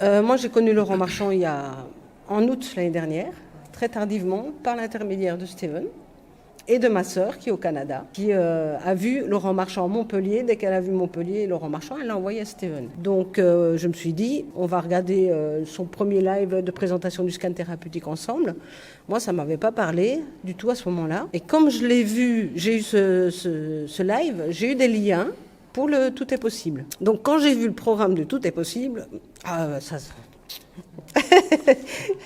Moi, j'ai connu Laurent Marchand en août l'année dernière, très tardivement, par l'intermédiaire de Steven et de ma sœur qui est au Canada, qui a vu Laurent Marchand à Montpellier. Dès qu'elle a vu Montpellier et Laurent Marchand, elle l'a envoyé à Steven. Donc je me suis dit, on va regarder son premier live de présentation du scan thérapeutique ensemble. Moi, ça ne m'avait pas parlé du tout à ce moment-là. Et comme je l'ai vu, j'ai eu ce live, j'ai eu des liens pour le Tout est possible. Donc quand j'ai vu le programme de Tout est possible,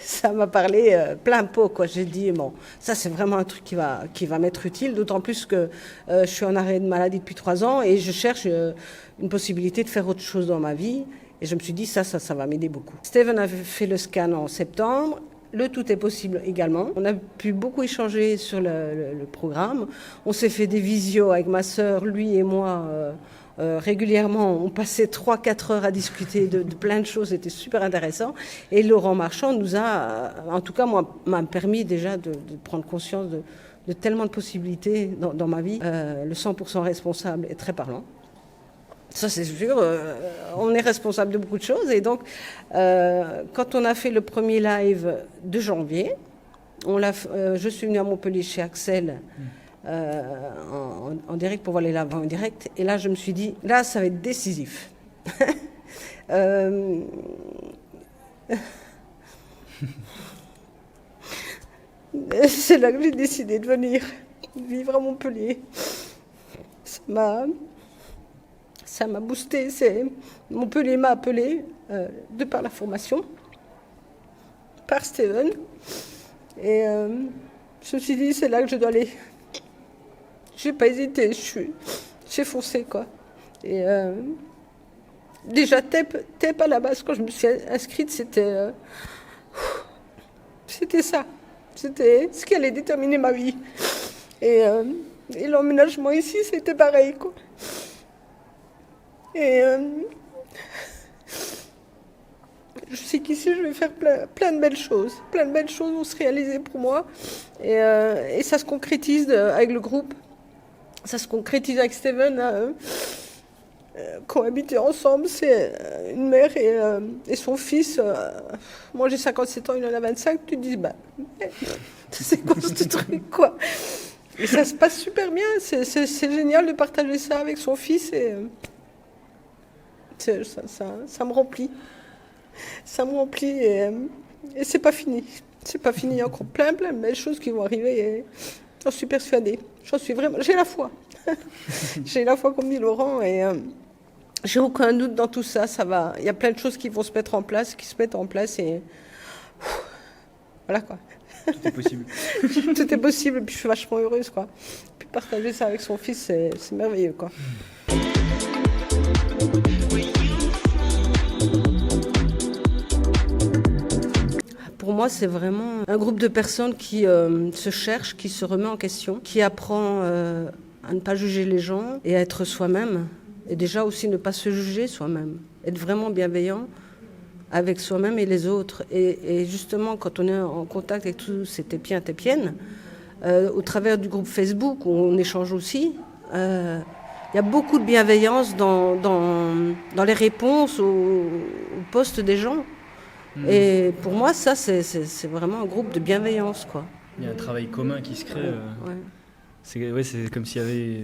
ça m'a parlé plein pot, quoi. J'ai dit, bon, ça c'est vraiment un truc qui va m'être utile, d'autant plus que je suis en arrêt de maladie depuis 3 ans et je cherche une possibilité de faire autre chose dans ma vie. Et je me suis dit, ça va m'aider beaucoup. Steven a fait le scan en septembre. Le Tout est possible également. On a pu beaucoup échanger sur le programme. On s'est fait des visios avec ma sœur, lui et moi. Régulièrement, on passait 3-4 heures à discuter de plein de choses, c'était super intéressant. Et Laurent Marchand nous a, en tout cas moi, m'a permis déjà de prendre conscience de tellement de possibilités dans ma vie. Le 100% responsable est très parlant. Ça c'est sûr, on est responsable de beaucoup de choses. Et donc, quand on a fait le premier live de janvier, je suis venue à Montpellier chez Axel, en direct pour voir les lives en direct. Et là, je me suis dit, là, ça va être décisif. C'est là que j'ai décidé de venir vivre à Montpellier. Ça m'a boosté. Montpellier m'a appelé de par la formation, par Steven. Et je me suis dit, c'est là que je dois aller. J'ai pas hésité, j'ai foncé, quoi. Et déjà, TEP à la base, quand je me suis inscrite, c'était ça. C'était ce qui allait déterminer ma vie. Et l'emménagement ici, c'était pareil, quoi. Et je sais qu'ici, je vais faire plein de belles choses. Plein de belles choses vont se réaliser pour moi. Et ça se concrétise avec le groupe. Ça se concrétise avec Steven. Cohabiter ensemble, c'est une mère et son fils. Moi, j'ai 57 ans, il en a 25. Tu te dis, c'est quoi ce truc, quoi? Et ça se passe super bien. C'est génial de partager ça avec son fils. Et ça me remplit. Ça me remplit et c'est pas fini. C'est pas fini. Il y a encore plein de belles choses qui vont arriver. Et j'en suis persuadée. J'ai la foi. J'ai la foi, comme dit Laurent. Et j'ai aucun doute dans tout ça. Ça va. Il y a plein de choses qui vont se mettre en place, qui se mettent en place. Et voilà, quoi. Tout est possible. Tout est possible. Et puis je suis vachement heureuse, quoi. Puis partager ça avec son fils, c'est merveilleux, quoi. Pour moi, c'est vraiment un groupe de personnes qui se cherchent, qui se remet en question, qui apprend à ne pas juger les gens et à être soi-même. Et déjà aussi ne pas se juger soi-même. Être vraiment bienveillant avec soi-même et les autres. Et justement, quand on est en contact avec tous ces tépiennes, au travers du groupe Facebook où on échange aussi, il y a beaucoup de bienveillance dans les réponses aux posts des gens. Et pour moi, ça, c'est vraiment un groupe de bienveillance, quoi. Il y a un travail commun qui se crée. Ouais. C'est comme s'il y avait...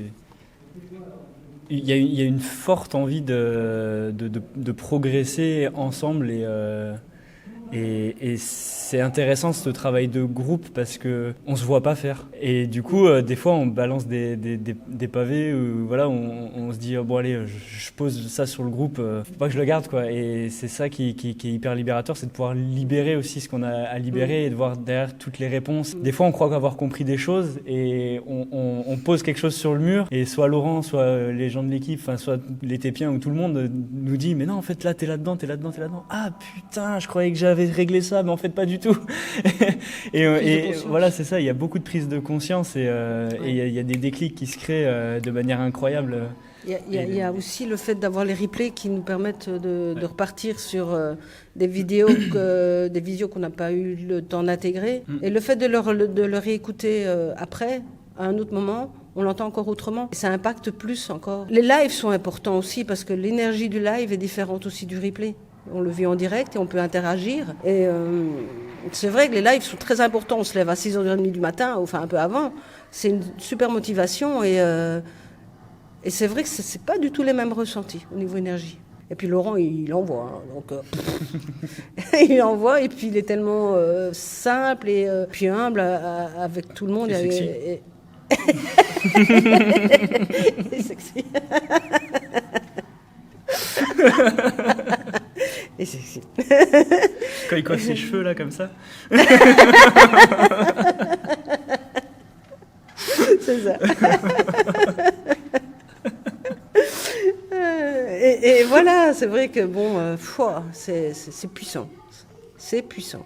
Il y a une forte envie de progresser ensemble et c'est intéressant ce travail de groupe parce que on se voit pas faire et du coup des fois on balance des pavés voilà on se dit bon allez je pose ça sur le groupe faut pas que je le garde quoi et c'est ça qui est hyper libérateur, c'est de pouvoir libérer aussi ce qu'on a à libérer et de voir derrière toutes les réponses. Des fois on croit avoir compris des choses et on pose quelque chose sur le mur et soit Laurent soit les gens de l'équipe enfin soit les tépiens ou tout le monde nous dit mais non en fait là t'es là-dedans ah putain je croyais que j'avais réglé ça mais en fait pas du tout et voilà c'est ça, il y a beaucoup de prise de conscience et il y a des déclics qui se créent de manière incroyable. Il y a aussi le fait d'avoir les replays qui nous permettent de repartir sur des vidéos qu'on n'a pas eu le temps d'intégrer et le fait de le réécouter après à un autre moment on l'entend encore autrement et ça impacte plus encore. Les lives sont importants aussi parce que l'énergie du live est différente aussi du replay. On le vit en direct et on peut interagir. Et c'est vrai que les lives sont très importants. On se lève à 6h30 du matin, enfin un peu avant. C'est une super motivation et c'est vrai que c'est pas du tout les mêmes ressentis au niveau énergie. Et puis Laurent, il envoie. Hein, donc, il envoie et puis il est tellement simple et puis humble avec tout le monde. Et sexy. Et sexy. Et sexy. Quand il coiffe ses cheveux là comme ça. C'est ça. Et voilà, c'est vrai que bon, c'est puissant. C'est puissant.